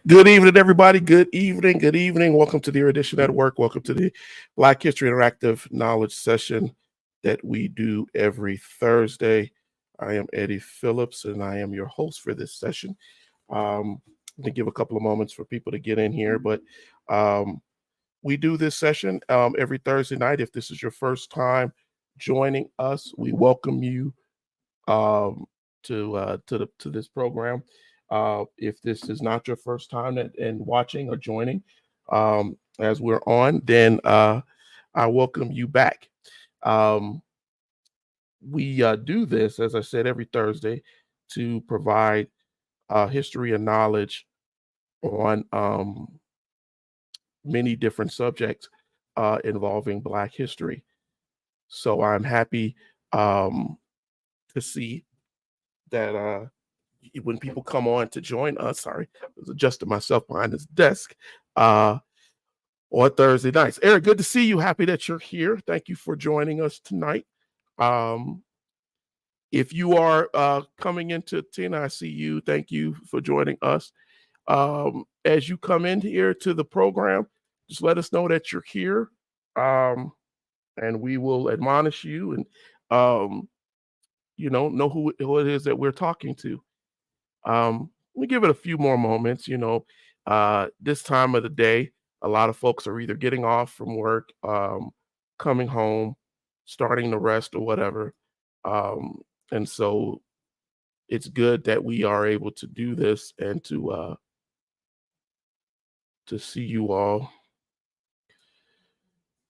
Good evening, everybody. Good evening. Good evening. Welcome to the Erudition Network. Welcome to the Black History Interactive Knowledge Session that we do every Thursday. I am Eddie Phillips, and I am your host for this session. I'm going to give a couple of moments for people to get in here, but we do this session every Thursday night. If this is your first time joining us, we welcome you to this program. If this is not your first time and watching or joining as we're on, then I welcome you back. We do this, as I said, every Thursday to provide history and knowledge on many different subjects involving Black history. So I'm happy to see that when people come on to join us, sorry, I was adjusting myself behind this desk on Thursday nights. Eric, good to see you. Happy that you're here. Thank you for joining us tonight. If you are coming into Tina, I see you. Thank you for joining us. As you come in here to the program, just let us know that you're here, and we will admonish you and know who it is that we're talking to. Let me give it a few more moments. This time of the day, a lot of folks are either getting off from work, coming home, starting to rest or whatever. And so it's good that we are able to do this and to see you all.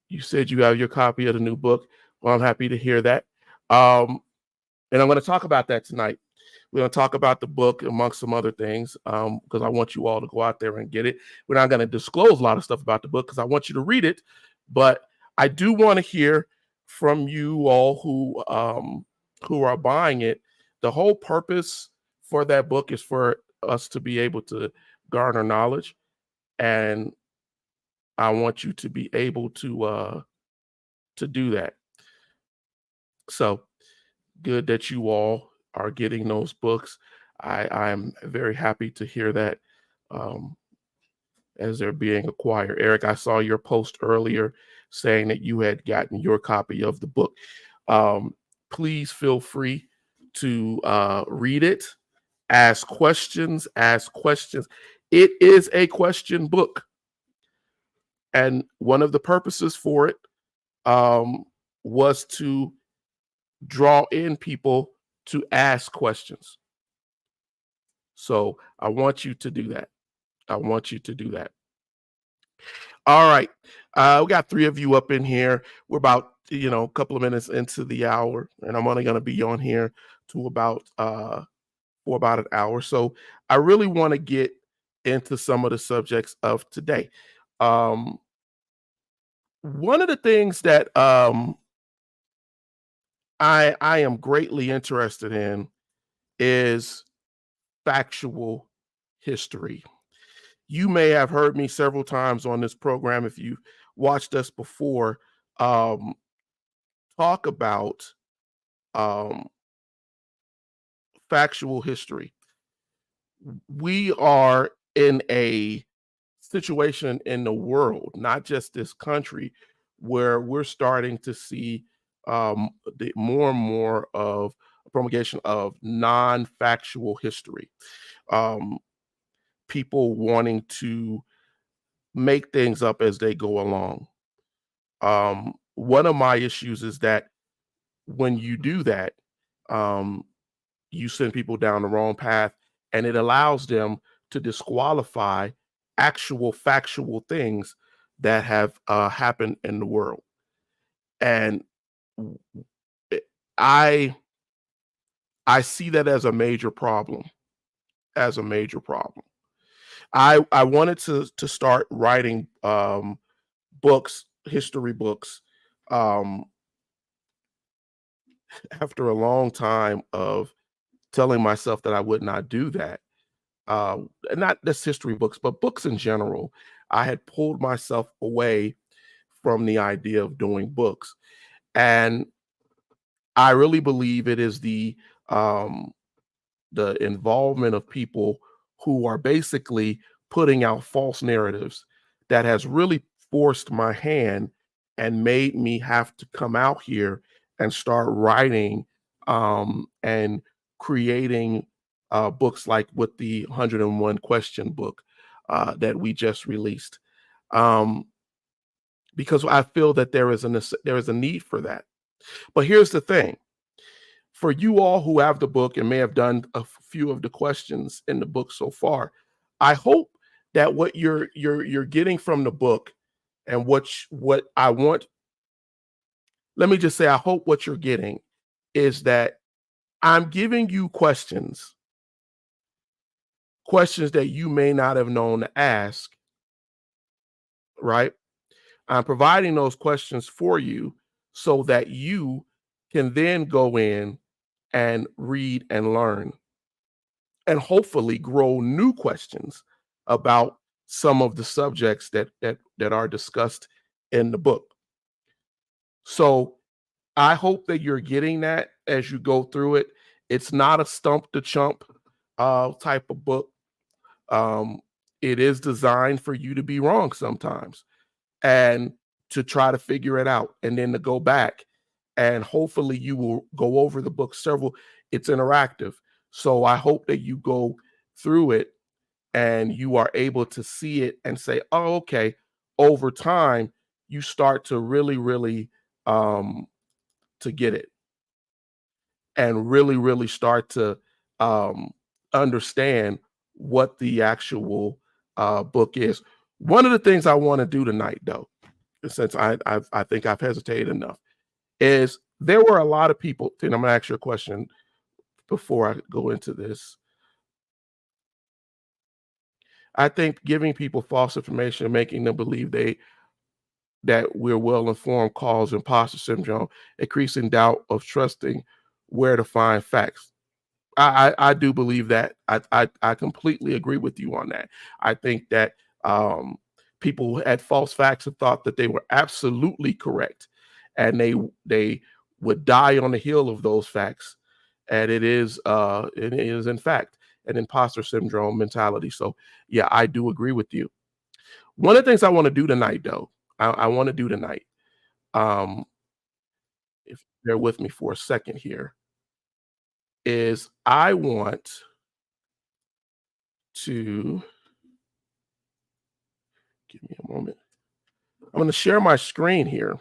You said you have your copy of the new book. Well, I'm happy to hear that. And I'm going to talk about that tonight. We're going to talk about the book amongst some other things because I want you all to go out there and get it. We're not going to disclose a lot of stuff about the book because I want you to read it. But I do want to hear from you all who are buying it. The whole purpose for that book is for us to be able to garner knowledge. And I want you to be able to do that. So good that you all are getting those books. I'm very happy to hear that as they're being acquired. Eric, I saw your post earlier saying that you had gotten your copy of the book. Please feel free to read it, ask questions. It is a question book. And one of the purposes for it was to draw in people to ask questions. So I want you to do that. All right. We got 3 of you up in here. We're about, a couple of minutes into the hour, and I'm only going to be on here to about for about an hour. So I really want to get into some of the subjects of today. One of the things that I am greatly interested in is factual history. You may have heard me several times on this program, if you watched us before, talk about factual history. We are in a situation in the world, not just this country, where we're starting to see the more and more of a promulgation of non-factual history. Um, People wanting to make things up as they go along. One of my issues is that when you do that, um, you send people down the wrong path, and it allows them to disqualify actual factual things that have happened in the world. And w- it- I I see that as a major problem. As a major problem. I wanted to start writing books, history books, um, after a long time of telling myself that I would not do that. Uh, Not just history books, but books in general. I had pulled myself away from the idea of doing books, and I really believe it is um, the involvement of people who are basically putting out false narratives that has really forced my hand and made me have to come out here and start writing and creating books like with the 101 question book that we just released, um, because I feel that there is a need for that. But here's the thing: for you all who have the book and may have done a few of the questions in the book so far, I hope that what you're getting from the book and what I want, let me just say, I hope what you're getting is that I'm giving you questions that you may not have known to ask, right? I'm providing those questions for you so that you can then go in and read and learn and hopefully grow new questions about some of the subjects that are discussed in the book. So I hope that you're getting that as you go through it. It's not a stump to chump type of book. Um, it is designed for you to be wrong sometimes and to try to figure it out, and then to go back and hopefully you will go over the book several. It's interactive, so I hope that you go through it and you are able to see it and say, oh, okay, over time you start to really um to get it and really start to um understand what the actual book is. One of the things I want to do tonight, though, since I think I've hesitated enough, is there were a lot of people, and I'm gonna ask you a question before I go into this. I think giving people false information and making them believe that we're well informed cause imposter syndrome, increasing doubt of trusting where to find facts. I do believe that. I completely agree with you on that. I think that um, people who had false facts and thought that they were absolutely correct, and they would die on the heel of those facts, and it is in fact an imposter syndrome mentality. So yeah, I do agree with you. One of the things I want to do tonight, though, I want to do tonight, um, if you bear with me for a second here, is I want to give me a moment. I'm going to share my screen here.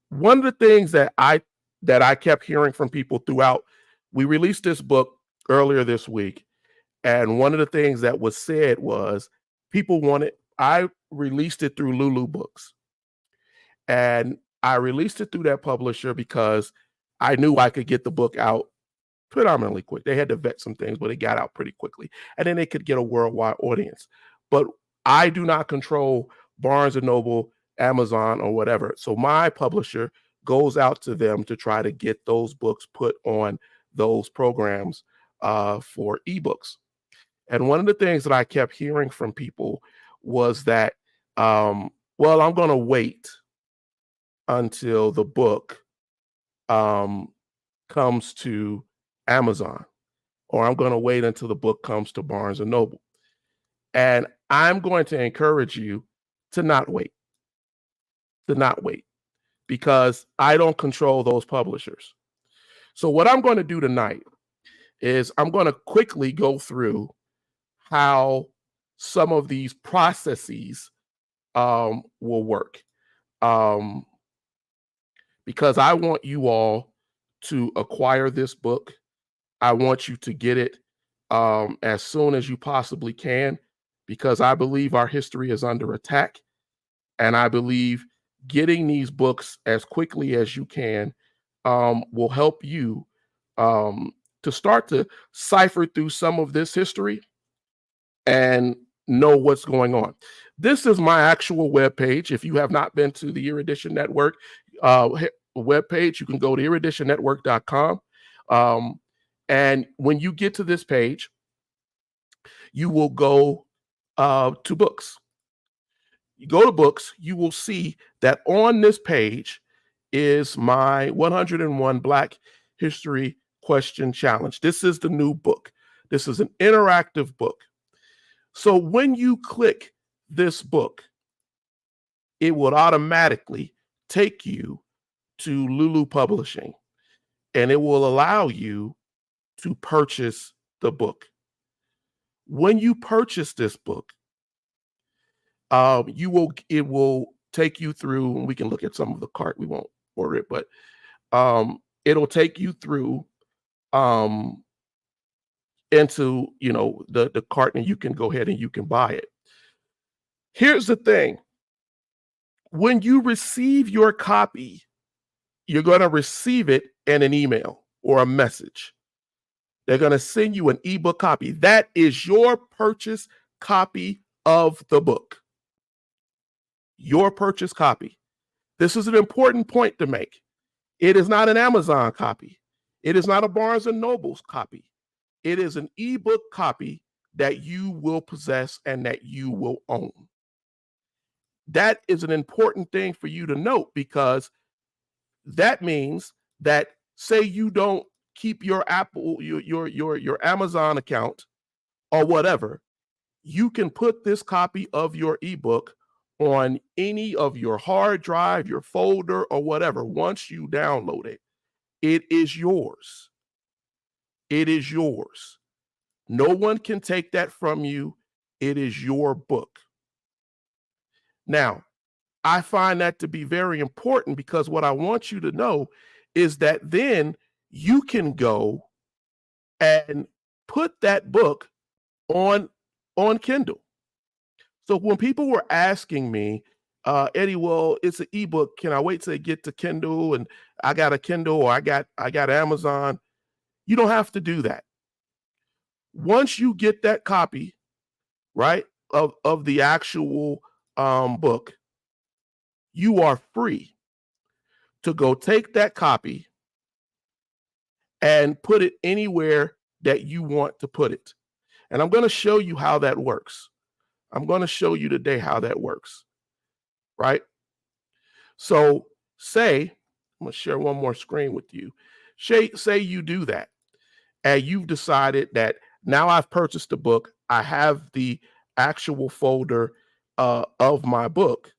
One of the things that I kept hearing from people throughout, we released this book earlier this week, and one of the things that was said was people wanted. I released it through Lulu Books, and I released it through that publisher because I knew I could get the book out predominantly quick. They had to vet some things, but it got out pretty quickly. And then they could get a worldwide audience. But I do not control Barnes and Noble, Amazon, or whatever. So my publisher goes out to them to try to get those books put on those programs for ebooks. And one of the things that I kept hearing from people was that, well, I'm going to wait until the book um, comes to Amazon, or I'm going to wait until the book comes to Barnes and Noble. And I'm going to encourage you to not wait, to not wait. because I don't control those publishers. So what I'm going to do tonight is I'm going to quickly go through how some of these processes will work. Because I want you all to acquire this book. I want you to get it as soon as you possibly can, because I believe our history is under attack. And I believe getting these books as quickly as you can will help you to start to cipher through some of this history and know what's going on. This is my actual webpage. If you have not been to the Erudition Network webpage, you can go to eruditionnetwork.com. And when you get to this page, you will go to books. You go to books, you will see that on this page is my 101 Black History Question Challenge. This is the new book. This is an interactive book. So when you click this book, it will automatically take you to Lulu Publishing, and it will allow you to purchase the book. When you purchase this book, it will take you through, and we can look at some of the cart. We won't order it, but it'll take you through into the cart, and you can go ahead and you can buy it. Here's the thing. When you receive your copy, you're going to receive it in an email or a message. They're going to send you an ebook copy. That is your purchase copy of the book. Your purchase copy. This is an important point to make. It is not an Amazon copy. It is not a Barnes and Noble's copy. It is an ebook copy that you will possess and that you will own. That is an important thing for you to note, because that means that, say you don't keep your Apple, your Amazon account or whatever, you can put this copy of your ebook on any of your hard drive, your folder, or whatever. Once you download it, it is yours. It is yours. No one can take that from you. It is your book. Now, I find that to be very important, because what I want you to know is that then you can go and put that book on Kindle. So when people were asking me, Eddie, well, it's an ebook. Can I wait till it get to Kindle? And I got a Kindle, or I got Amazon. You don't have to do that. Once you get that copy, right, of the actual book, you are free to go take that copy and put it anywhere that you want to put it. And I'm going to show you how that works. I'm going to show you today how that works, right? So say, I'm going to share one more screen with you. Say you do that, and you've decided that now I've purchased the book. I have the actual folder of my book,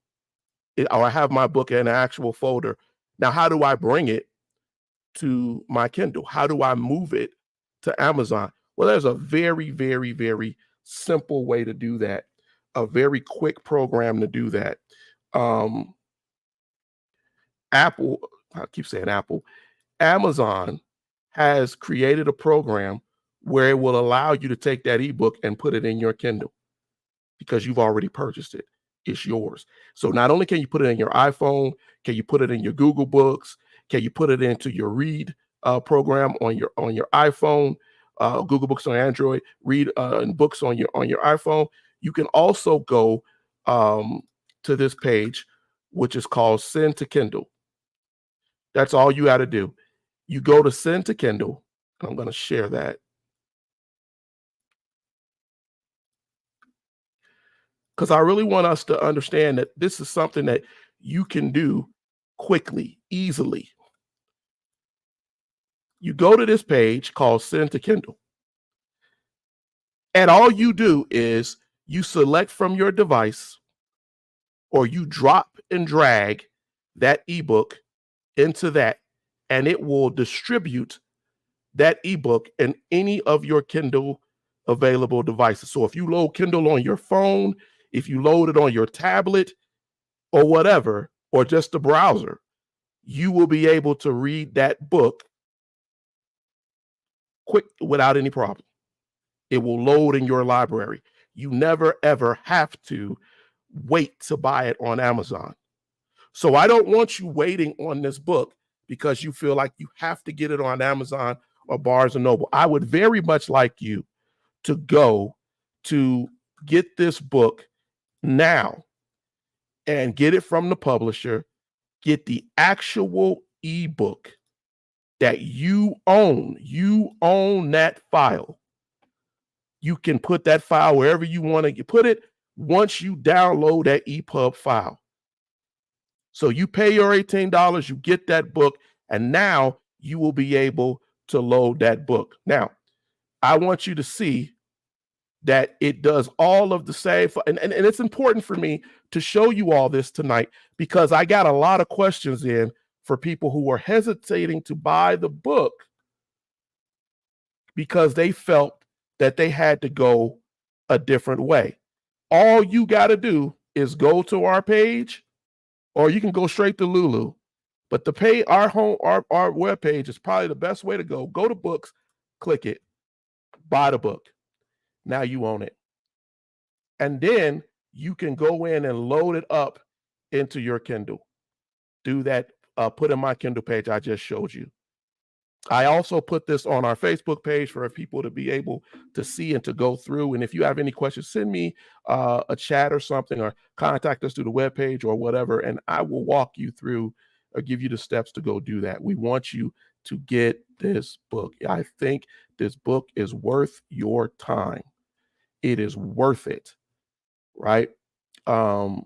or I have my book in an actual folder. Now, how do I bring it to my Kindle? How do I move it to Amazon? Well, there's a very, very, very simple way to do that. A very quick program to do that. Apple, I keep saying Apple, Amazon has created a program where it will allow you to take that ebook and put it in your Kindle, because you've already purchased it. It's yours. So not only can you put it in your iPhone, can you put it in your Google Books, can you put it into your Read program on your iPhone, Google Books on Android, Read and books on your iPhone. You can also go to this page, which is called Send to Kindle. That's all you got to do. You go to Send to Kindle. I'm going to share that, because I really want us to understand that this is something that you can do quickly, easily. You go to this page called Send to Kindle, and all you do is you select from your device, or you drop and drag that ebook into that, and it will distribute that ebook in any of your Kindle available devices. So if you load Kindle on your phone, if you load it on your tablet or whatever, or just the browser, you will be able to read that book quick without any problem. It will load in your library. You never ever have to wait to buy it on Amazon. So I don't want you waiting on this book because you feel like you have to get it on Amazon or Barnes and Noble. I would very much like you to go to get this book now and get it from the publisher, get the actual ebook that you own. You own that file. You can put that file wherever you want to put it once you download that EPUB file. So you pay your $18, you get that book, and now you will be able to load that book. Now, I want you to see that it does all of the same. And it's important for me to show you all this tonight because I got a lot of questions in for people who were hesitating to buy the book because they felt that they had to go a different way. All you got to do is go to our page, or you can go straight to Lulu. But the pay our web page is probably the best way to go. Go to books, click it, buy the book. Now you own it. And then you can go in and load it up into your Kindle. Do that, put in my Kindle page I just showed you. I also put this on our Facebook page for people to be able to see and to go through. And if you have any questions, send me a chat or something, or contact us through the webpage or whatever, and I will walk you through or give you the steps to go do that. We want you to get this book. I think this book is worth your time. It is worth it, right? There are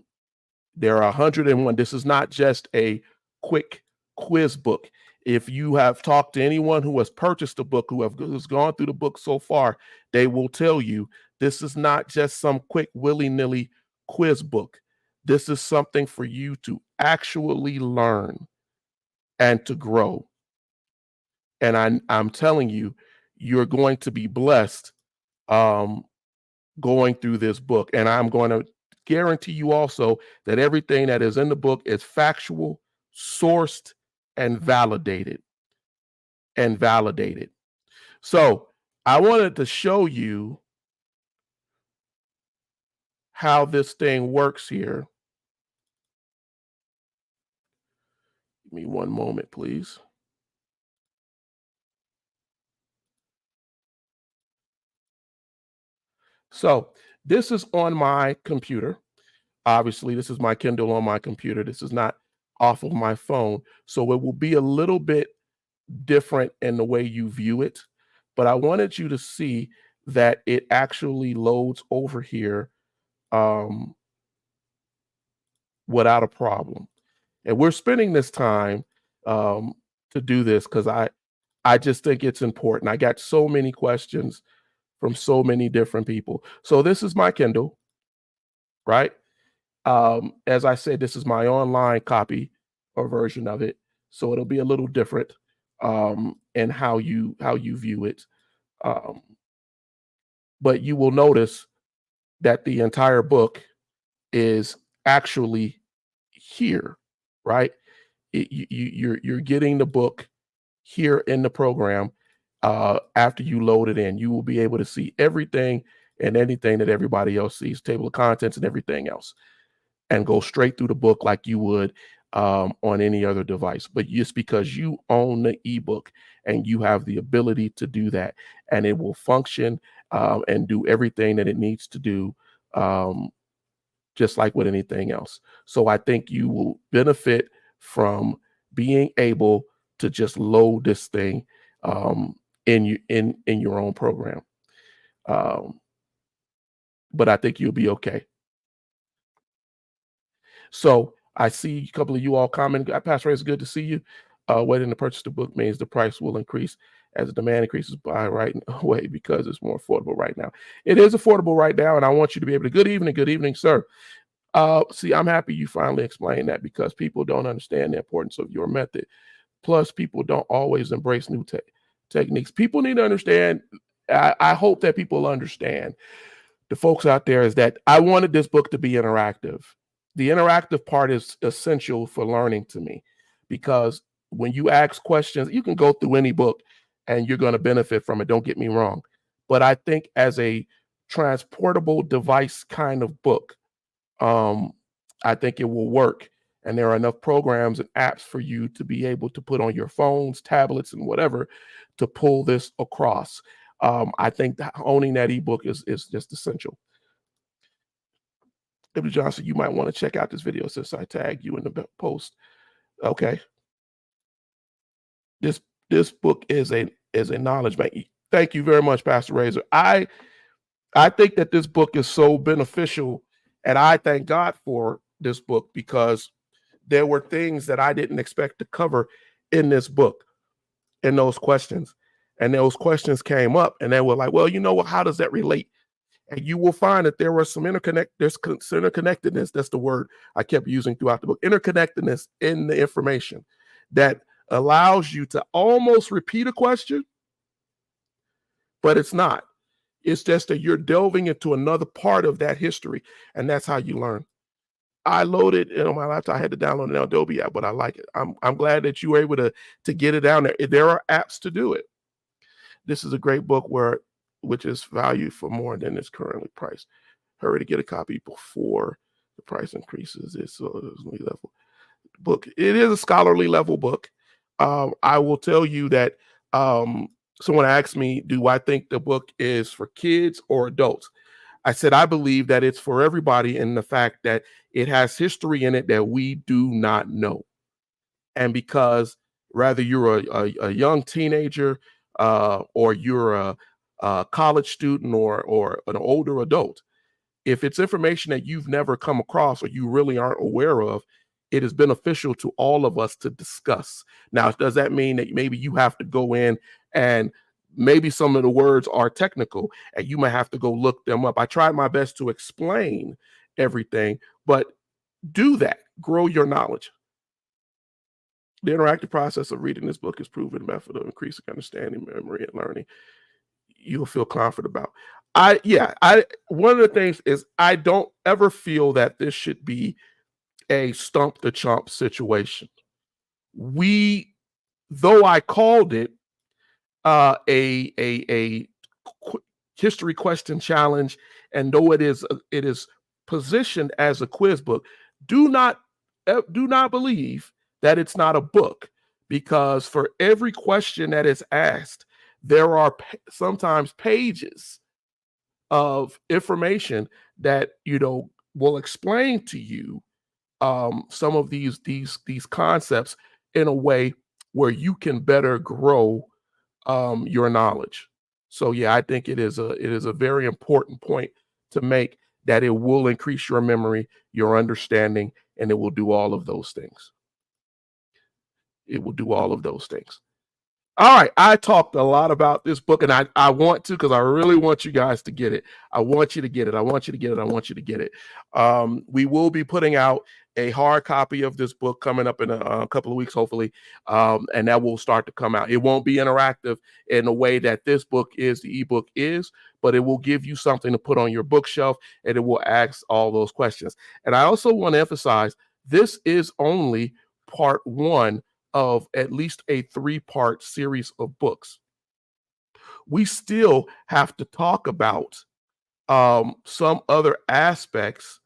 101. This is not just a quick quiz book. If you have talked to anyone who has purchased the book, who's gone through the book so far, they will tell you this is not just some quick willy-nilly quiz book. This is something for you to actually learn and to grow. And I'm telling you, you're going to be blessed going through this book. And I'm going to guarantee you also that everything that is in the book is factual, sourced, and validated. So I wanted to show you how this thing works here. Give me one moment, please. So this is on my computer. Obviously, this is my Kindle on my computer. This is not off of my phone. So it will be a little bit different in the way you view it. But I wanted you to see that it actually loads over here without a problem. And we're spending this time to do this because I just think it's important. I got so many questions from so many different people. So this is my Kindle, right? As I said, this is my online copy or version of it. So it'll be a little different in how you view it. But you will notice that the entire book is actually here, right? You're getting the book here in the program. After you load it in, you will be able to see everything and anything that everybody else sees, table of contents and everything else, and go straight through the book like you would on any other device. But just because you own the ebook and you have the ability to do that, and it will function and do everything that it needs to do, just like with anything else. So I think you will benefit from being able to just load this thing in your own program. But I think you'll be okay. So I see a couple of you all commenting. Pastor Ray, it's good to see you. Waiting to purchase the book means the price will increase as the demand increases by right away because it's more affordable right now. It is affordable right now, and I want you to be able to. Good evening, sir. See, I'm happy you finally explained that because people don't understand the importance of your method. Plus, people don't always embrace new techniques. People need to understand. I hope that people understand, the folks out there, is that I wanted this book to be interactive. The interactive part is essential for learning to me, because when you ask questions, you can go through any book and you're going to benefit from it. Don't get me wrong. But I think as a transportable device kind of book, um, I think it will work. And there are enough programs and apps for you to be able to put on your phones, tablets, and whatever to pull this across. I think that owning that ebook is just essential. W. Johnson, you might want to check out this video since I tagged you in the post. Okay. This book is a knowledge bank. Thank you very much, Pastor Razor. I think that this book is so beneficial, and I thank God for this book because there were things that I didn't expect to cover in this book, in those questions. And those questions came up and they were like, well, you know what, how does that relate? And you will find that there was some interconnectedness. That's the word I kept using throughout the book. Interconnectedness in the information that allows you to almost repeat a question, but it's not. It's just that you're delving into another part of that history, and that's how you learn. I loaded it on my laptop. I had to download an Adobe app, but I like it. I'm glad that you were able to get it down there. There are apps to do it. This is a great book which is valued for more than it's currently priced. Hurry to get a copy before the price increases. It's a level book. It is a scholarly level book. I will tell you that someone asked me, do I think the book is for kids or adults? I said, I believe that it's for everybody in the fact that it has history in it that we do not know. And because whether you're a young teenager or you're a college student or an older adult, if it's information that you've never come across or you really aren't aware of, it is beneficial to all of us to discuss. Now, does that mean that maybe you have to go in and maybe some of the words are technical and you might have to go look them up? I tried my best to explain everything, but do that. Grow your knowledge. The interactive process of reading this book is proven method of increasing understanding, memory, and learning. You'll feel confident about. One of the things is I don't ever feel that this should be a stump the chump situation. Though I called it a history question challenge, and though it is positioned as a quiz book, do not believe that it's not a book, because for every question that is asked, there are sometimes pages of information that will explain to you some of these concepts in a way where you can better grow your knowledge. So yeah, I think it is a very important point to make, that it will increase your memory, your understanding, and it will do all of those things. It will do all of those things. All right, I talked a lot about this book, and I want to, because I really want you guys to get it. I want you to get it. I want you to get it. I want you to get it. We will be putting out a hard copy of this book coming up in a couple of weeks, hopefully, and that will start to come out. It won't be interactive in the way that this book is, the ebook is, but it will give you something to put on your bookshelf, and it will ask all those questions. And I also want to emphasize, this is only part one of at least a 3-part series of books. We still have to talk about some other aspects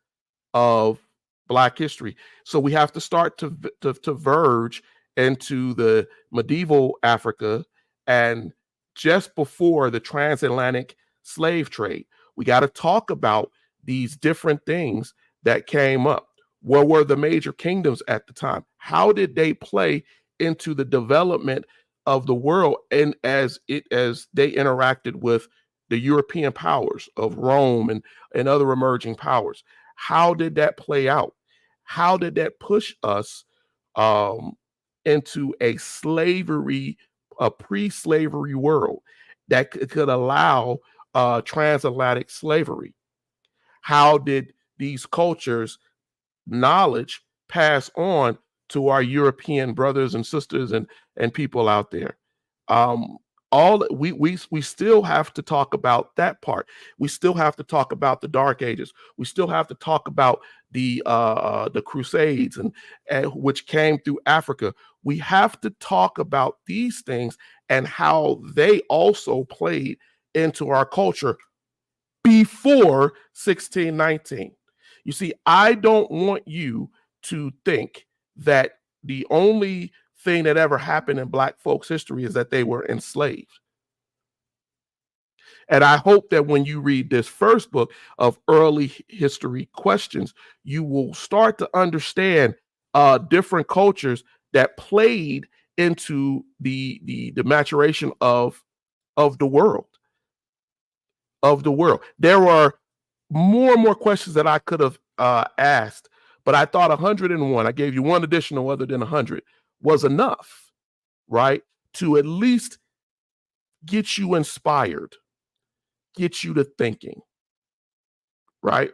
of Black history. So we have to start to verge into the medieval Africa and just before the transatlantic slave trade. We got to talk about these different things that came up. What were the major kingdoms at the time? How did they play into the development of the world, and as they interacted with the European powers of Rome and other emerging powers? How did that play out? How did that push us into a pre-slavery world that could allow transatlantic slavery? How did these cultures knowledge pass on to our European brothers and sisters and people out there. Um, all we still have to talk about that part. We still have to talk about the Dark Ages. We still have to talk about the Crusades and which came through Africa. We have to talk about these things and how they also played into our culture before 1619. You see, I don't want you to think that the only thing that ever happened in Black folks' history is that they were enslaved. And I hope that when you read this first book of early history questions, you will start to understand different cultures that played into the maturation of the world. There are more and more questions that I could have asked, but I thought 101, I gave you one additional other than 100, was enough, right? To at least get you inspired, get you to thinking, right?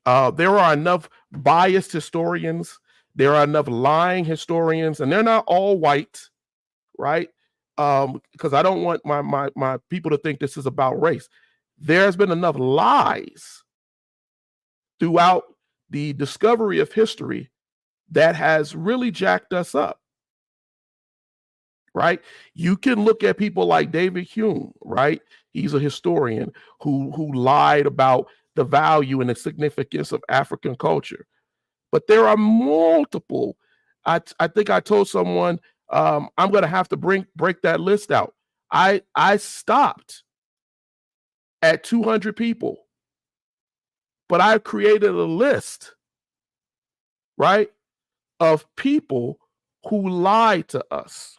There are enough biased historians, there are enough lying historians, and they're not all white, right? Because I don't want my people to think this is about race. There's been enough lies throughout the discovery of history that has really jacked us up, right? You can look at people like David Hume, right? He's a historian who lied about the value and the significance of African culture. But there are multiple. I think I told someone I'm going to have to break that list out. I stopped at 200 people, but I've created a list, right, of people who lied to us.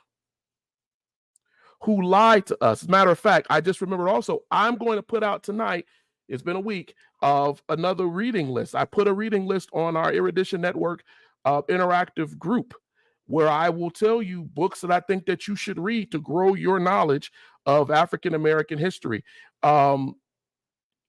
As a matter of fact, I just remembered also, I'm going to put out tonight, it's been a week, of another reading list. I put a reading list on our Erudition Network interactive group where I will tell you books that I think that you should read to grow your knowledge of African American history.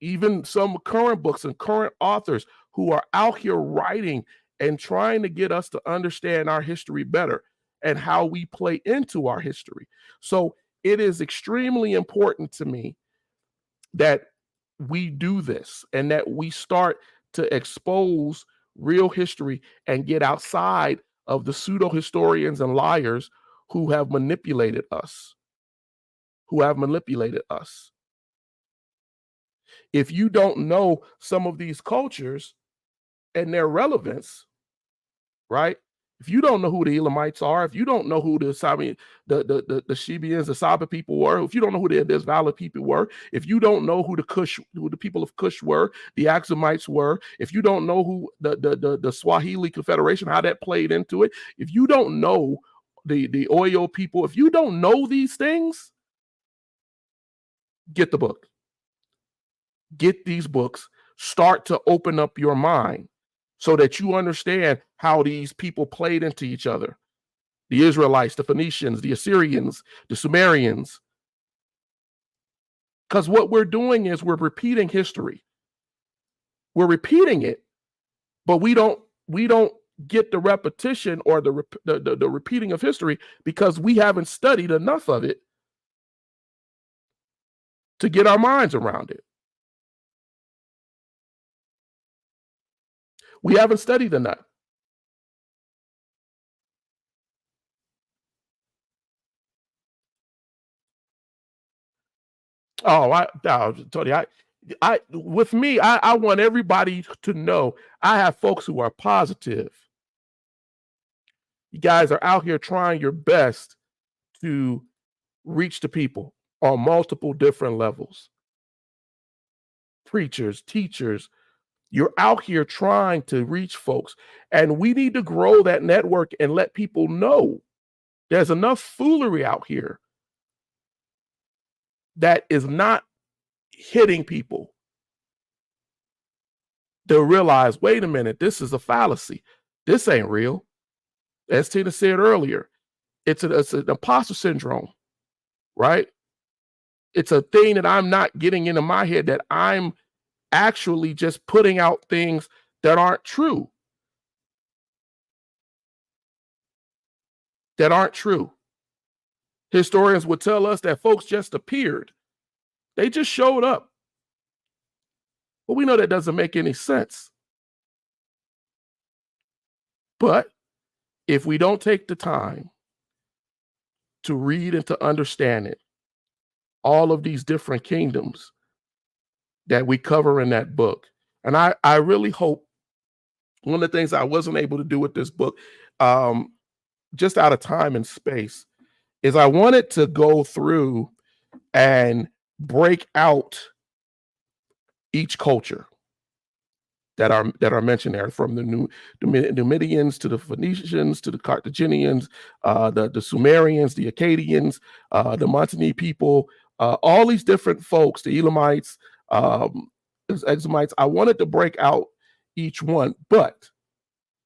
Even some current books and current authors who are out here writing and trying to get us to understand our history better and how we play into our history. So it is extremely important to me that we do this and that we start to expose real history and get outside of the pseudo historians and liars who have manipulated us. If you don't know some of these cultures and their relevance, right? If you don't know who the Elamites are, if you don't know who the Sabi, the Shebians, the Saba people were, if you don't know who the Valley people were, if you don't know who the people of Kush were, the Axumites were, if you don't know who the Swahili Confederation, how that played into it, if you don't know the Oyo people, if you don't know these things, get the book. Get these books, start to open up your mind so that you understand how these people played into each other. The Israelites, the Phoenicians, the Assyrians, the Sumerians. Because what we're doing is we're repeating history. We're repeating it, but we don't get the repetition or the repeating of history because we haven't studied enough of it to get our minds around it. We haven't studied enough. Tony, with me, I want everybody to know I have folks who are positive. You guys are out here trying your best to reach the people on multiple different levels. Preachers, teachers, you're out here trying to reach folks, and we need to grow that network and let people know there's enough foolery out here that is not hitting people to realize, wait a minute, this is a fallacy. This ain't real. As Tina said earlier, it's an imposter syndrome, right? It's a thing that I'm not getting into my head, that I'm actually just putting out things that aren't true. that aren't true. Historians would tell us that folks just appeared. They just showed up. But we know that doesn't make any sense. But if we don't take the time to read and to understand it, all of these different kingdoms that we cover in that book, and I really hope, one of the things I wasn't able to do with this book, just out of time and space, is I wanted to go through and break out each culture that are mentioned there, from the Numidians to the Phoenicians to the Carthaginians, the Sumerians, the Akkadians, the Montagnais people, all these different folks, the Elamites, Examites. I wanted to break out each one, but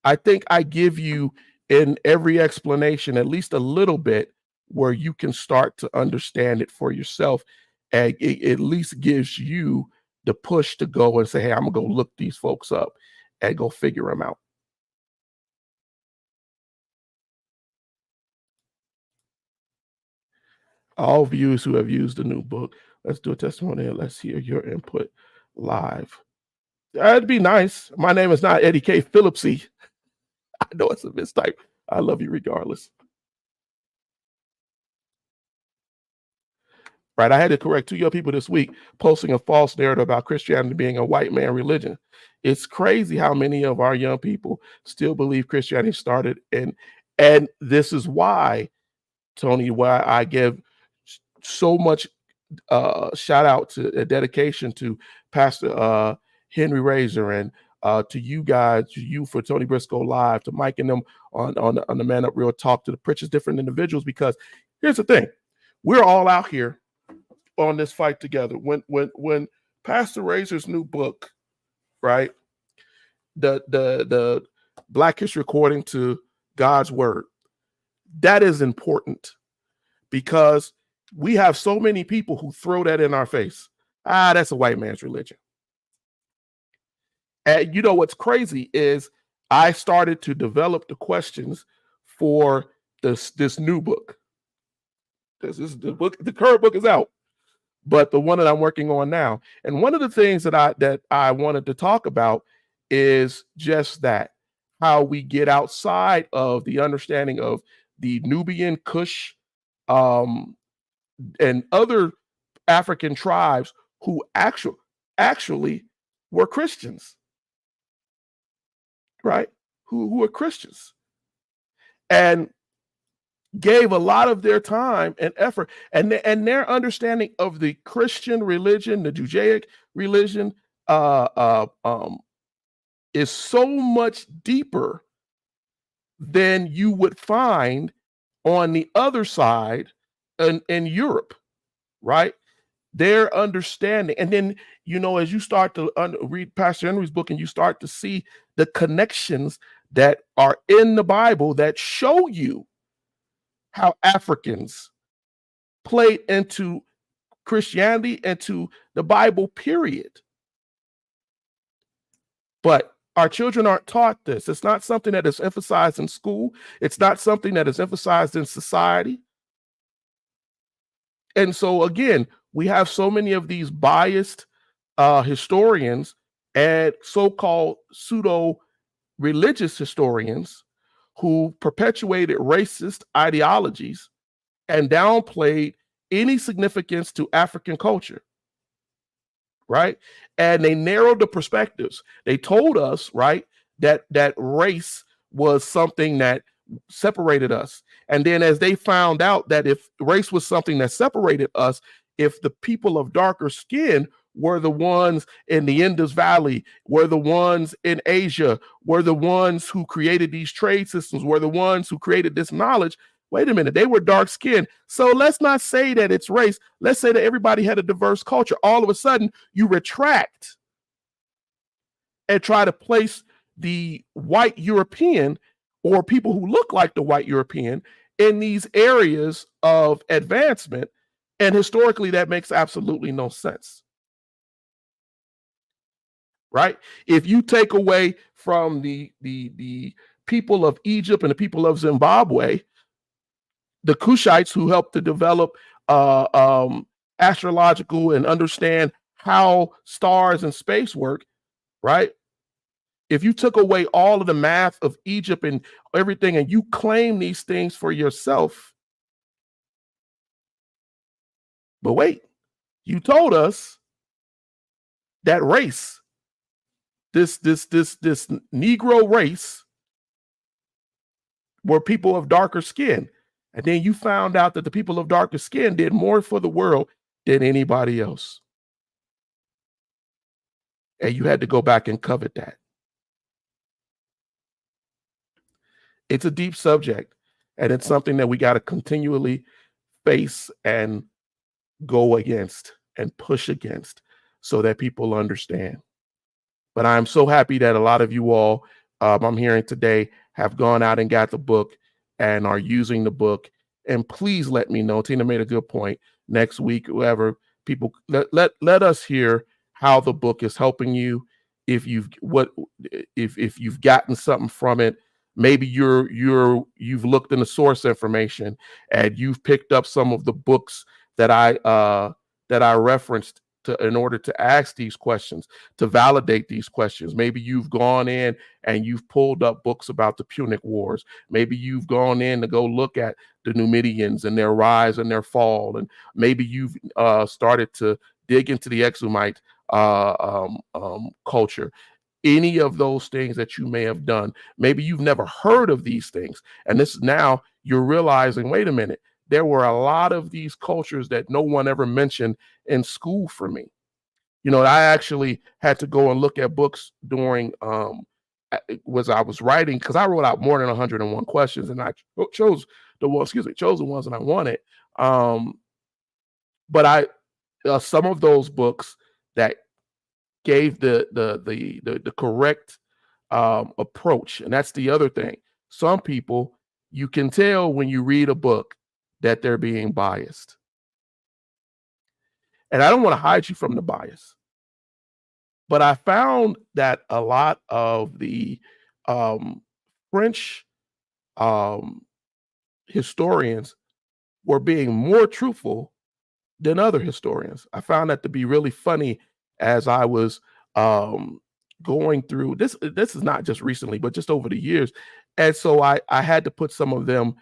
I think I give you in every explanation at least a little bit where you can start to understand it for yourself, and it at least gives you the push to go and say, hey, I'm gonna go look these folks up and go figure them out. All viewers who have used the new book, let's do a testimony and let's hear your input live. That'd be nice. My name is not Eddie K. Phillipsy. I know it's a mistype. I love you regardless. Right, I had to correct 2 young people this week posting a false narrative about Christianity being a white man religion. It's crazy how many of our young people still believe Christianity started and this is why, Tony, why I give so much shout out to a dedication to Pastor Henry Razor and to you guys, to you for Tony Briscoe Live, to Mike and them on the Man Up Real Talk, to the Pritchard's different individuals, because here's the thing, we're all out here on this fight together. When Pastor Razor's new book, right, the Black History According to God's Word, that is important because we have so many people who throw that in our face. That's a white man's religion. And you know what's crazy is I started to develop the questions for this new book. This is the book, the current book is out, but the one that I'm working on now. And one of the things that I wanted to talk about is just that, how we get outside of the understanding of the Nubian Kush and other African tribes who actually were Christians, right? Who were Christians and gave a lot of their time and effort, and their understanding of the Christian religion, the Judaic religion, is so much deeper than you would find on the other side in Europe, right? Their understanding, and then as you start to read Pastor Henry's book, and you start to see the connections that are in the Bible that show you how Africans played into Christianity and to the Bible, period. But our children aren't taught this. It's not something that is emphasized in school. It's not something that is emphasized in society. And so again, we have so many of these biased historians and so-called pseudo-religious historians who perpetuated racist ideologies and downplayed any significance to African culture, right? And they narrowed the perspectives. They told us, right, that race was something that separated us. And then as they found out that if race was something that separated us, if the people of darker skin were the ones in the Indus Valley, were the ones in Asia, were the ones who created these trade systems, were the ones who created this knowledge, wait a minute, they were dark skinned. So let's not say that it's race. Let's say that everybody had a diverse culture. All of a sudden, you retract and try to place the white European or people who look like the white European in these areas of advancement. And historically, that makes absolutely no sense. Right? If you take away from the people of Egypt and the people of Zimbabwe the Kushites who helped to develop astrological and understand how stars and space work, right? If you took away all of the math of Egypt and everything and you claim these things for yourself, but wait, you told us that race, this Negro race, were people of darker skin. And then you found out that the people of darker skin did more for the world than anybody else. And you had to go back and covet that. It's a deep subject, and it's something that we got to continually face and go against and push against so that people understand. But I'm so happy that a lot of you all I'm hearing today have gone out and got the book and are using the book. And please let me know. Tina made a good point. Next week, whoever people let us hear how the book is helping you. If you've gotten something from it, maybe you've looked in the source information and you've picked up some of the books that I referenced in order to ask these questions, to validate these questions. Maybe you've gone in and you've pulled up books about the Punic Wars. Maybe you've gone in to go look at the Numidians and their rise and their fall. And maybe you've started to dig into the Exumite culture. Any of those things that you may have done. Maybe you've never heard of these things. And this now you're realizing, wait a minute, there were a lot of these cultures that no one ever mentioned in school for me. You know, I actually had to go and look at books during I was writing, because I wrote out more than 101 questions, and I chose the ones that I wanted. But I some of those books that gave the correct approach, and that's the other thing. Some people, you can tell when you read a book that they're being biased. And I don't want to hide you from the bias, but I found that a lot of the French historians were being more truthful than other historians. I found that to be really funny as I was going through this. This is not just recently, but just over the years. And so I had to put some of them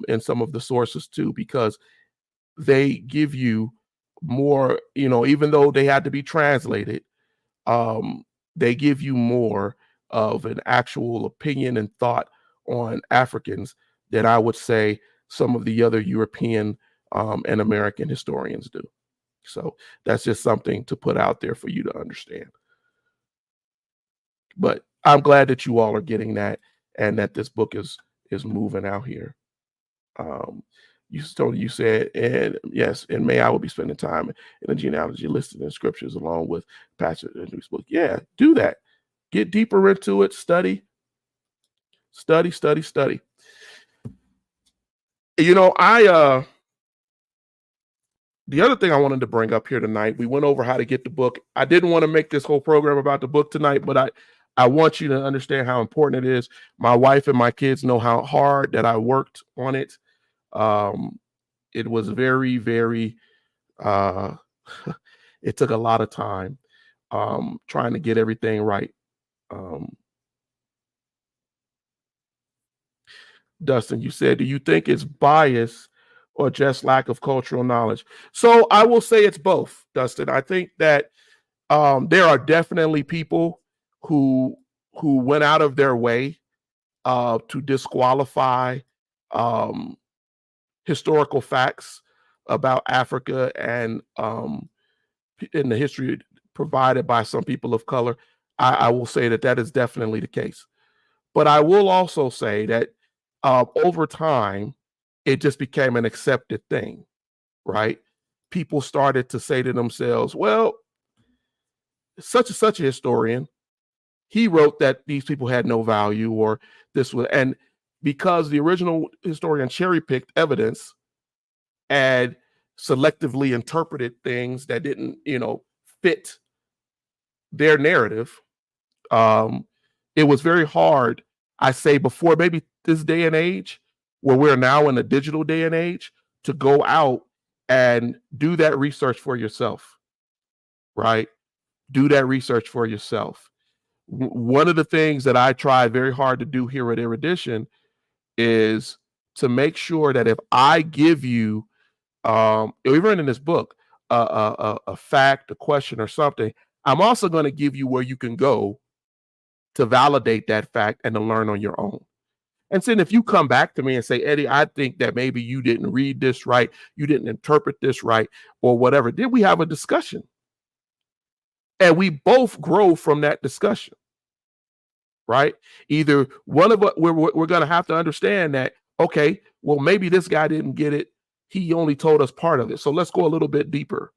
in some of the sources too, because they give you more, even though they had to be translated, they give you more of an actual opinion and thought on Africans than I would say some of the other European and American historians do. So that's just something to put out there for you to understand. But I'm glad that you all are getting that, and that this book is moving out here. You said, and yes, in May I will be spending time in the genealogy listed in scriptures along with Pastor Andrew's book. Yeah, do that. Get deeper into it. Study. The other thing I wanted to bring up here tonight, we went over how to get the book. I didn't want to make this whole program about the book tonight, but I want you to understand how important it is. My wife and my kids know how hard that I worked on it. It was very, very, it took a lot of time trying to get everything right. Dustin, you said, do you think it's bias or just lack of cultural knowledge? So I will say it's both, Dustin. I think that there are definitely people who went out of their way to disqualify historical facts about Africa and in the history provided by some people of color. I will say that is definitely the case. But I will also say that over time, it just became an accepted thing, right? People started to say to themselves, well, such a historian, he wrote that these people had no value, or this was, and because the original historian cherry-picked evidence and selectively interpreted things that didn't, fit their narrative, it was very hard, I say, before maybe this day and age, where we're now in a digital day and age, to go out and do that research for yourself, right? Do that research for yourself. One of the things that I try very hard to do here at Erudition is to make sure that if I give you, even in this book, a fact, a question, or something, I'm also going to give you where you can go to validate that fact and to learn on your own. And then if you come back to me and say, Eddie, I think that maybe you didn't read this right, you didn't interpret this right, or whatever, then we have a discussion. And we both grow from that discussion, right? Either one of us, we're going to have to understand that, okay, well, maybe this guy didn't get it. He only told us part of it. So let's go a little bit deeper,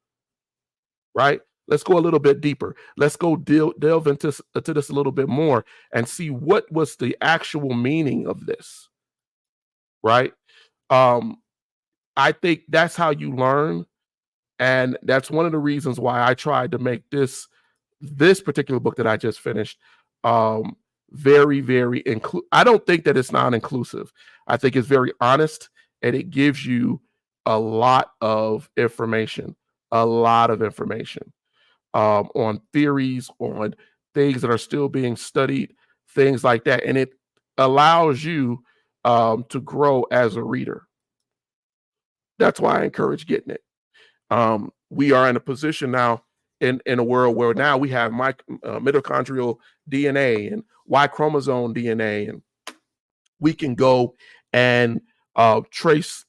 right? Let's go a little bit deeper. Let's go delve into this a little bit more and see what was the actual meaning of this, right? I think that's how you learn. And that's one of the reasons why I tried to make this particular book that I just finished very, very I don't think that it's non-inclusive. I think it's very honest, and it gives you a lot of information, on theories, on things that are still being studied, things like that. And it allows you to grow as a reader. That's why I encourage getting it. We are in a position now in a world where now we have mitochondrial DNA and Y chromosome DNA, and we can go and trace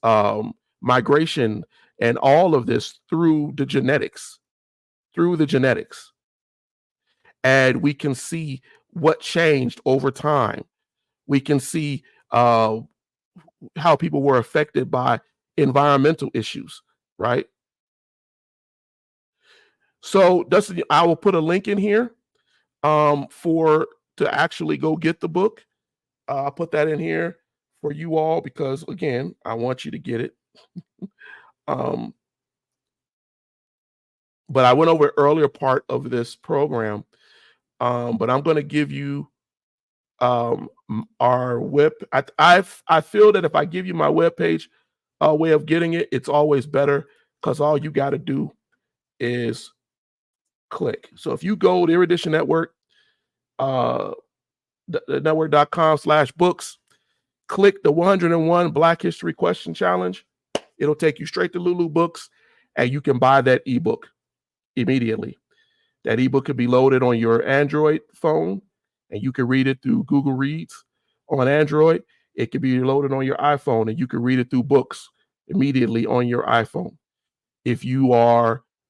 migration and all of this through the genetics. And we can see what changed over time. We can see how people were affected by environmental issues, right? So Dustin, I will put a link in here to actually go get the book. I'll put that in here for you all because, again, I want you to get it. But I went over earlier part of this program, but I'm going to give you our web. I feel that if I give you my webpage way of getting it, it's always better because all you got to do is click. So if you go to Erudition Network, network.com/books, click the 101 Black History Question Challenge. It'll take you straight to Lulu Books, and you can buy that ebook immediately. That ebook could be loaded on your Android phone, and you can read it through Google Reads on Android. It could be loaded on your iPhone, and you can read it through Books immediately on your iPhone. If you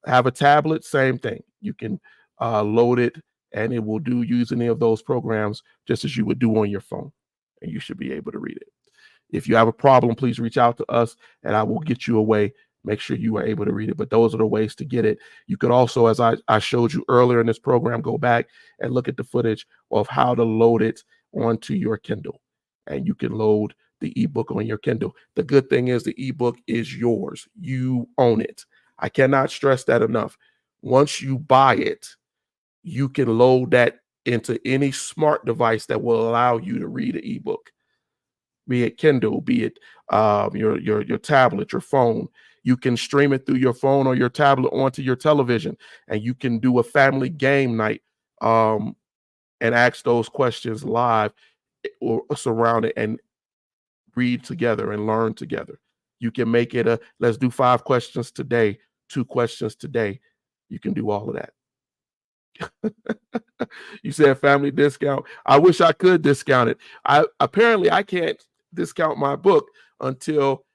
have a tablet, same thing. You can load it, and it will use any of those programs just as you would do on your phone, and you should be able to read it. If you have a problem, please reach out to us, and I will get you a way. Make sure you are able to read it. But those are the ways to get it. You could also, as I showed you earlier in this program, go back and look at the footage of how to load it onto your Kindle. And you can load the ebook on your Kindle. The good thing is the ebook is yours. You own it. I cannot stress that enough. Once you buy it, you can load that into any smart device that will allow you to read an ebook, be it Kindle, be it your tablet, your phone. You can stream it through your phone or your tablet onto your television, and you can do a family game night and ask those questions live or surround it and read together and learn together. You can make it let's do 5 questions today, 2 questions today. You can do all of that. You said family discount. I wish I could discount it. Apparently I can't discount my book until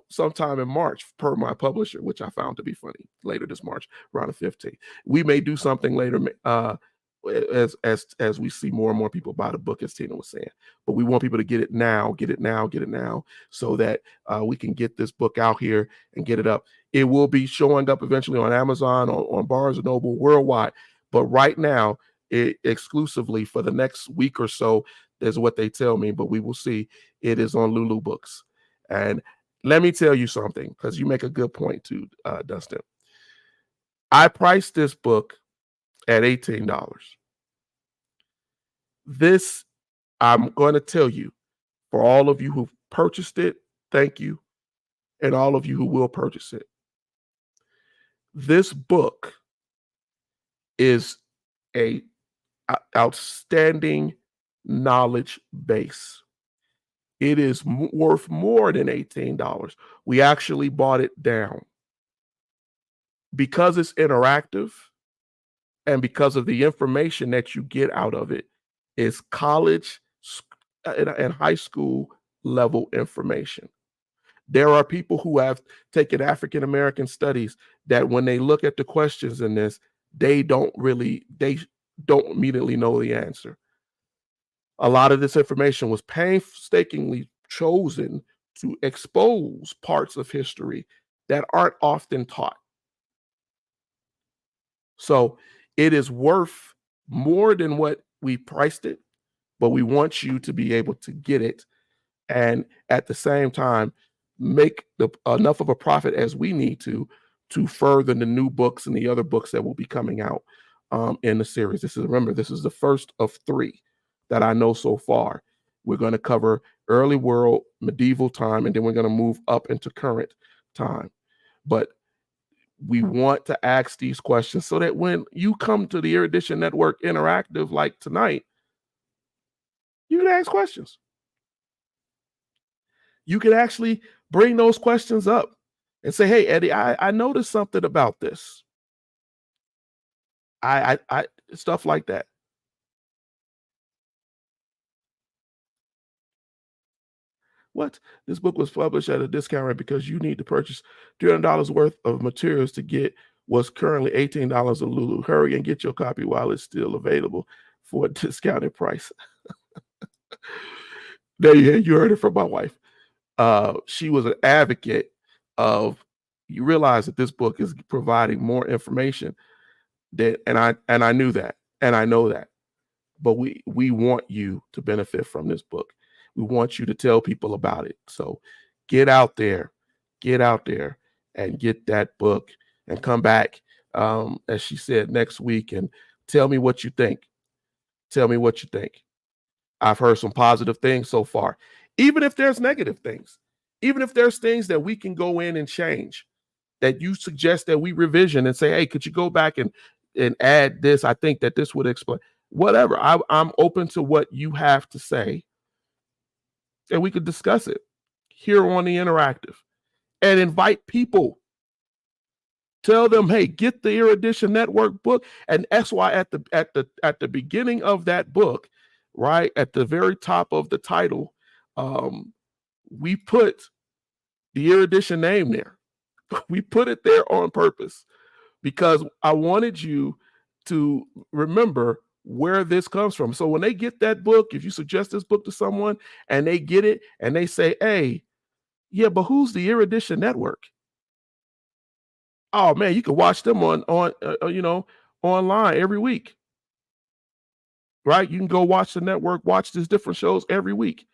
sometime in March per my publisher, which I found to be funny. Later this March, around the 15th. We may do something later as we see more and more people buy the book, as Tina was saying. But we want people to get it now, so that we can get this book out here and get it up. It will be showing up eventually on Amazon, on Barnes & Noble, worldwide. But right now, exclusively for the next week or so, is what they tell me, but we will see. It is on Lulu Books. And let me tell you something, because you make a good point too, Dustin. I priced this book at $18. This, I'm going to tell you, for all of you who purchased it, thank you. And all of you who will purchase it. This book is a outstanding knowledge base. It is worth more than $18. We actually bought it down. Because it's interactive and because of the information that you get out of it is college and high school level information. There are people who have taken African American studies that when they look at the questions in this, they don't immediately know the answer. A lot of this information was painstakingly chosen to expose parts of history that aren't often taught. So it is worth more than what we priced it, but we want you to be able to get it and at the same time make enough of a profit as we need to further the new books and the other books that will be coming out in the series. Remember, this is the first of 3 that I know so far. We're going to cover early world, medieval time, and then we're going to move up into current time. But we want to ask these questions so that when you come to the Erudition Network Interactive like tonight, you can ask questions. You can actually bring those questions up and say, hey, Eddie, I noticed something about this. I stuff like that. What? This book was published at a discount rate because you need to purchase $300 worth of materials to get what's currently $18 a Lulu. Hurry and get your copy while it's still available for a discounted price. There you heard it from my wife. She was an advocate of, you realize that this book is providing more information and I knew that, and I know that, but we want you to benefit from this book. We want you to tell people about it. So get out there and get that book and come back, as she said, next week and tell me what you think. Tell me what you think. I've heard some positive things so far, even if there's negative things, even if there's things that we can go in and change, that you suggest that we revision and say, hey, could you go back and add this? I think that this would explain whatever. I'm open to what you have to say, and we could discuss it here on the interactive and invite people. Tell them, hey, get the Erudition Network book. And that's why at the beginning of that book, right at the very top of the title, we put the Erudition name there. We put it there on purpose because I wanted you to remember where this comes from. So when they get that book, if you suggest this book to someone and they get it and they say, hey, yeah, but who's the Erudition Network? Oh man, you can watch them on online every week. Right? You can go watch the network, watch these different shows every week.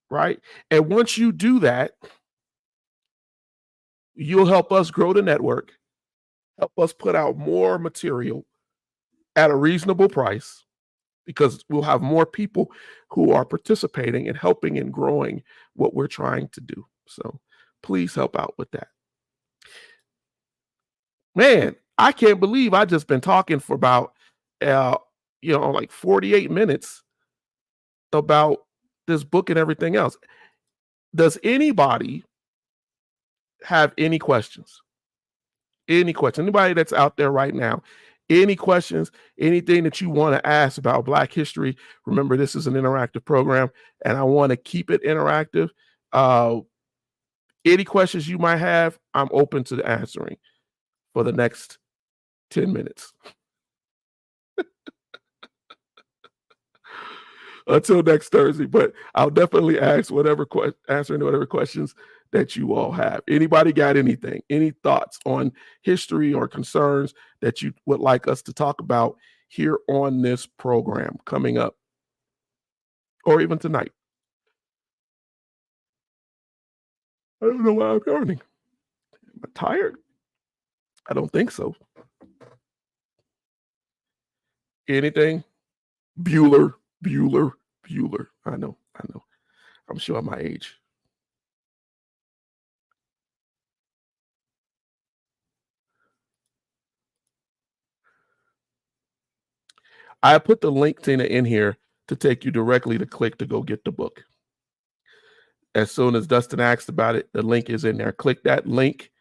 Right? And once you do that, you'll help us grow the network, help us put out more material at a reasonable price, because we'll have more people who are participating and helping and growing what we're trying to do. So please help out with that. Man, I can't believe I just been talking for about like 48 minutes about this book and everything else. Does anybody have any questions? Any questions? Anybody that's out there right now, any questions, anything that you want to ask about Black history? Remember, this is an interactive program and I want to keep it interactive. Any questions you might have, I'm open to answering for the next 10 minutes. Until next Thursday, but I'll definitely answer whatever questions that you all have. Anybody got anything, any thoughts on history or concerns that you would like us to talk about here on this program coming up, or even tonight? I don't know why I'm yawning. Am I tired? I don't think so. Anything? Bueller. I know. I'm showing my age. I put the link, Tina, in here to take you directly to click to go get the book. As soon as Dustin asked about it, the link is in there. Click that link,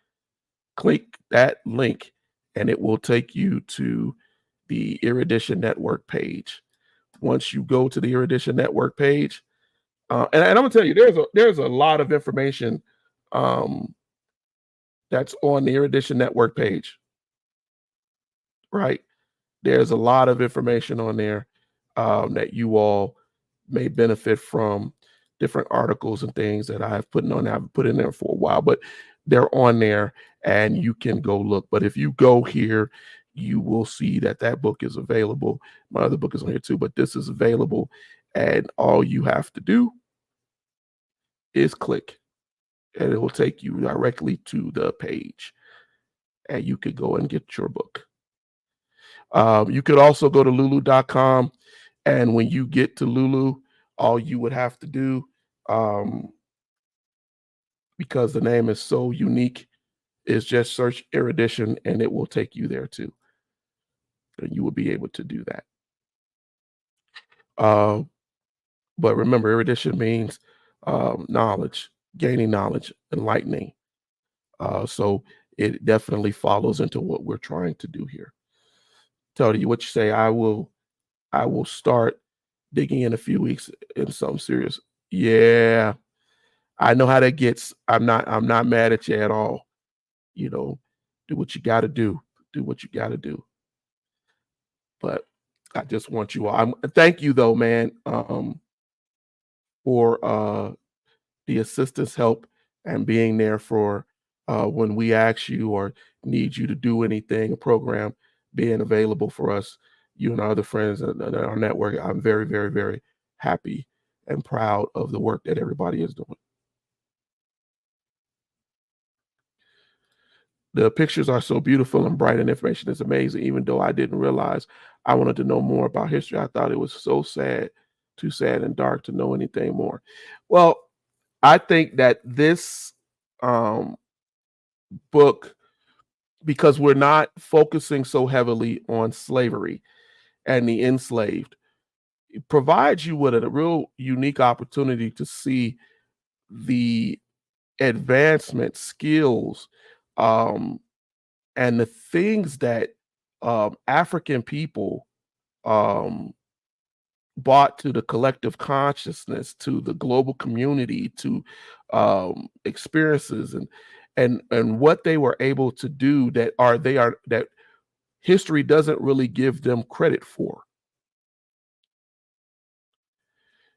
and it will take you to the Erudition Network page. Once you go to the Erudition Network page, and I'm gonna tell you, there's a lot of information um, that's on the Erudition Network page, right? There's a lot of information on there that you all may benefit from, different articles and things that I've put in there for a while, but they're on there and you can go look. But if you go here, you will see that that book is available. My other book is on here too, but this is available. And all you have to do is click, and it will take you directly to the page, and you could go and get your book. You could also go to lulu.com, and when you get to Lulu, all you would have to do, um, because the name is so unique, is just search Erudition and it will take you there too. And you will be able to do that. Uh, but remember, erudition means knowledge, gaining knowledge, enlightening. So it definitely follows into what we're trying to do here. Tell you what you say. I will start digging in a few weeks in something serious. Yeah, I know how that gets. I'm not mad at you at all. You know, do what you got to do. Do what you got to do. But I just want you all. Thank you though, man, for the assistance, help, and being there for when we ask you or need you to do anything, a program, being available for us, you and our other friends and our network. I'm very, very, very happy and proud of the work that everybody is doing. The pictures are so beautiful and bright, and information is amazing. Even though I didn't realize I wanted to know more about history, I thought it was so sad, too sad and dark to know anything more. Well, I think that this um, book, because we're not focusing so heavily on slavery and the enslaved, it provides you with a real unique opportunity to see the advancement, skills, um, and the things that African people um, brought to the collective consciousness, to the global community, to experiences and what they were able to do that history doesn't really give them credit for.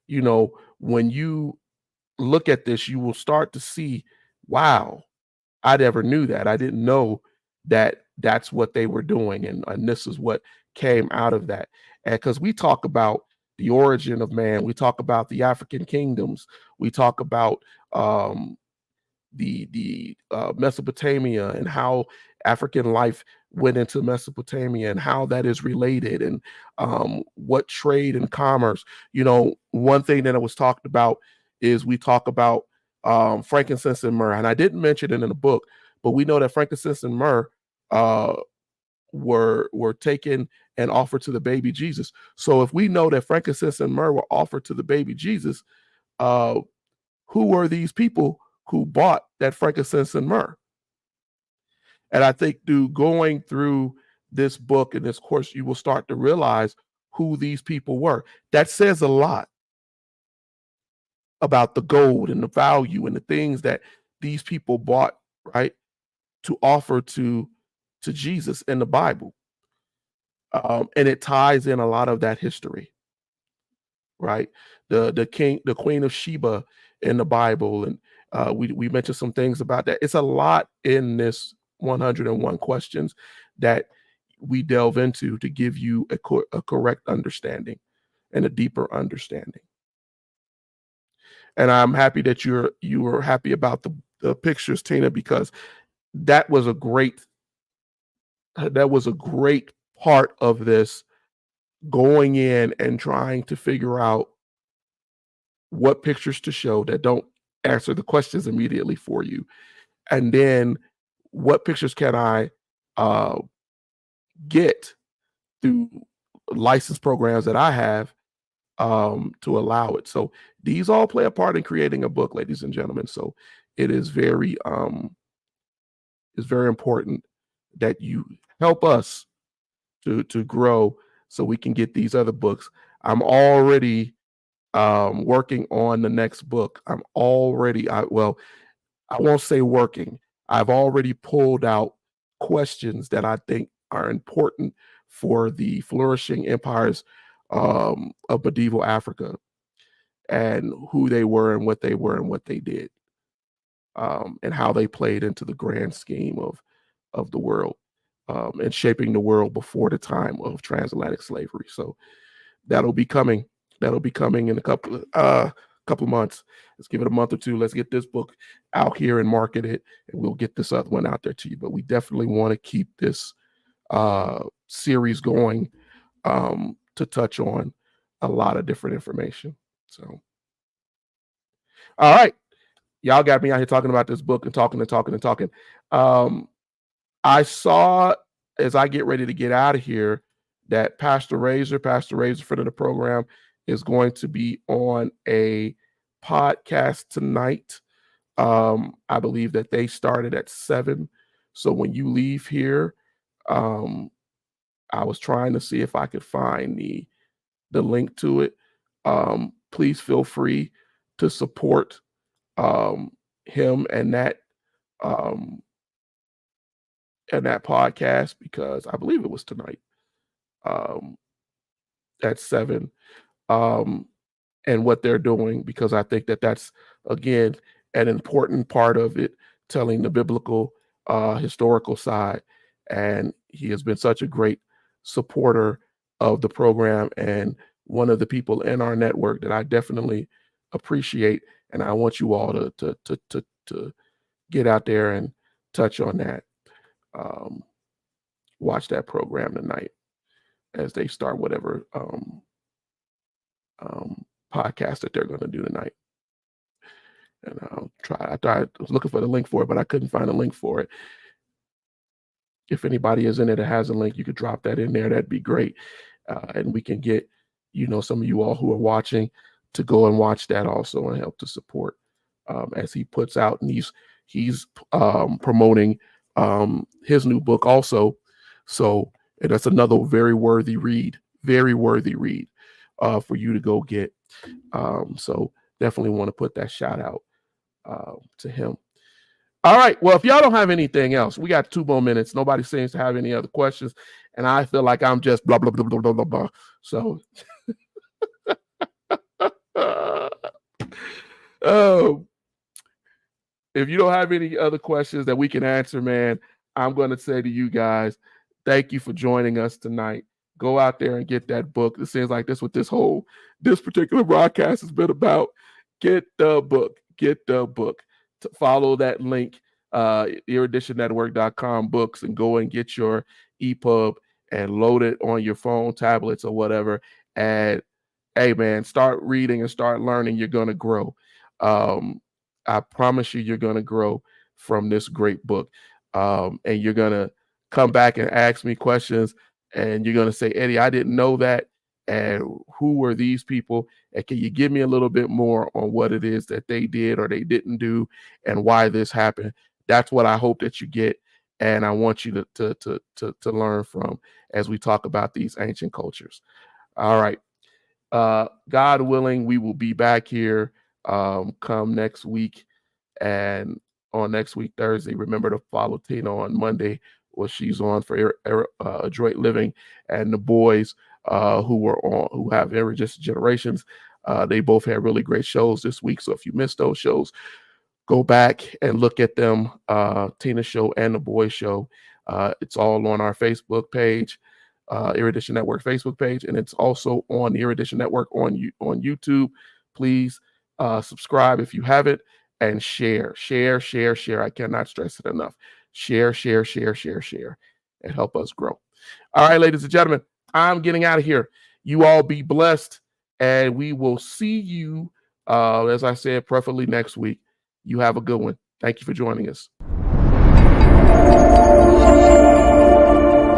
You know, when you look at this, you will start to see, wow, I never knew that. I didn't know that that's what they were doing, and this is what came out of that. And because we talk about the origin of man, we talk about the African kingdoms, we talk about the Mesopotamia and how African life went into Mesopotamia and how that is related, and what trade and commerce. You know, one thing that was talked about is we talk about frankincense and myrrh, and I didn't mention it in the book, but we know that frankincense and myrrh uh, were taken and offered to the baby Jesus. So if we know that frankincense and myrrh were offered to the baby Jesus, uh, who were these people who bought that frankincense and myrrh? And I think through going through this book and this course, you will start to realize who these people were. That says a lot about the gold and the value and the things that these people bought, right, to offer to Jesus in the Bible. And it ties in a lot of that history, right? The Queen of Sheba in the Bible, and we mentioned some things about that. It's a lot in this 101 questions that we delve into to give you a correct understanding and a deeper understanding. And I'm happy that you were happy about the pictures, Tina, because that was a great that was a great part of this, going in and trying to figure out what pictures to show that don't answer the questions immediately for you, and then what pictures can I get through license programs that I have to allow it. So these all play a part in creating a book, ladies and gentlemen. So it is very important that you help us to grow so we can get these other books. I'm already working on the next book. I won't say working. I've already pulled out questions that I think are important for the flourishing empires of medieval Africa, and who they were and what they were and what they did, and how they played into the grand scheme of the world, and shaping the world before the time of transatlantic slavery. So that'll be coming. That'll be coming in a couple of months. Let's give it a month or two. Let's get this book out here and market it, and we'll get this other one out there to you. But we definitely want to keep this series going, to touch on a lot of different information. So, all right, y'all got me out here talking about this book and talking. I saw, as I get ready to get out of here, that Pastor Razor, friend of the program, is going to be on a podcast tonight. I believe that they started at 7. So when you leave here, I was trying to see if I could find the link to it. Please feel free to support him and that podcast, because I believe it was tonight at 7, and what they're doing, because I think that that's, again, an important part of it, telling the biblical historical side. And he has been such a great supporter of the program, and one of the people in our network that I definitely appreciate. And I want you all to get out there and touch on that. Watch that program tonight as they start whatever podcast that they're going to do tonight. And I'll try. I was looking for the link for it, but I couldn't find a link for it. If anybody is in it that has a link, you could drop that in there. That'd be great. And we can get, some of you all who are watching to go and watch that also, and help to support as he puts out. And he's promoting his new book also. So, and that's another very worthy read for you to go get. So definitely want to put that shout out to him. All right. Well, if y'all don't have anything else, we got 2 more minutes. Nobody seems to have any other questions, and I feel like I'm just blah blah blah blah blah blah blah. So, if you don't have any other questions that we can answer, man, I'm going to say to you guys, thank you for joining us tonight. Go out there and get that book. It seems like this particular broadcast has been about. Get the book. To follow that link, eruditionnetwork.com books, and go and get your EPUB and load it on your phone, tablets, or whatever. And hey, man, start reading and start learning. You're going to grow. I promise you're going to grow from this great book. And you're going to come back and ask me questions, and you're going to say, Eddie, I didn't know that. And who were these people? And can you give me a little bit more on what it is that they did or they didn't do, and why this happened? That's what I hope that you get. And I want you to learn from as we talk about these ancient cultures. All right. God willing, we will be back here come next week. And on next week, Thursday, remember to follow Tina on Monday, what she's on for Adroit Living, and the boys who have Erudition Generations. They both had really great shows this week. So if you missed those shows, go back and look at them, Tina's show and the boys show. It's all on our Facebook page, Erudition Network Facebook page, and it's also on the Erudition Network on YouTube. Please subscribe if you haven't, and share. I cannot stress it enough. Share, and help us grow. All right, ladies and gentlemen, I'm getting out of here. You all be blessed, and we will see you As I said, preferably next week. You have a good one. Thank you for joining us.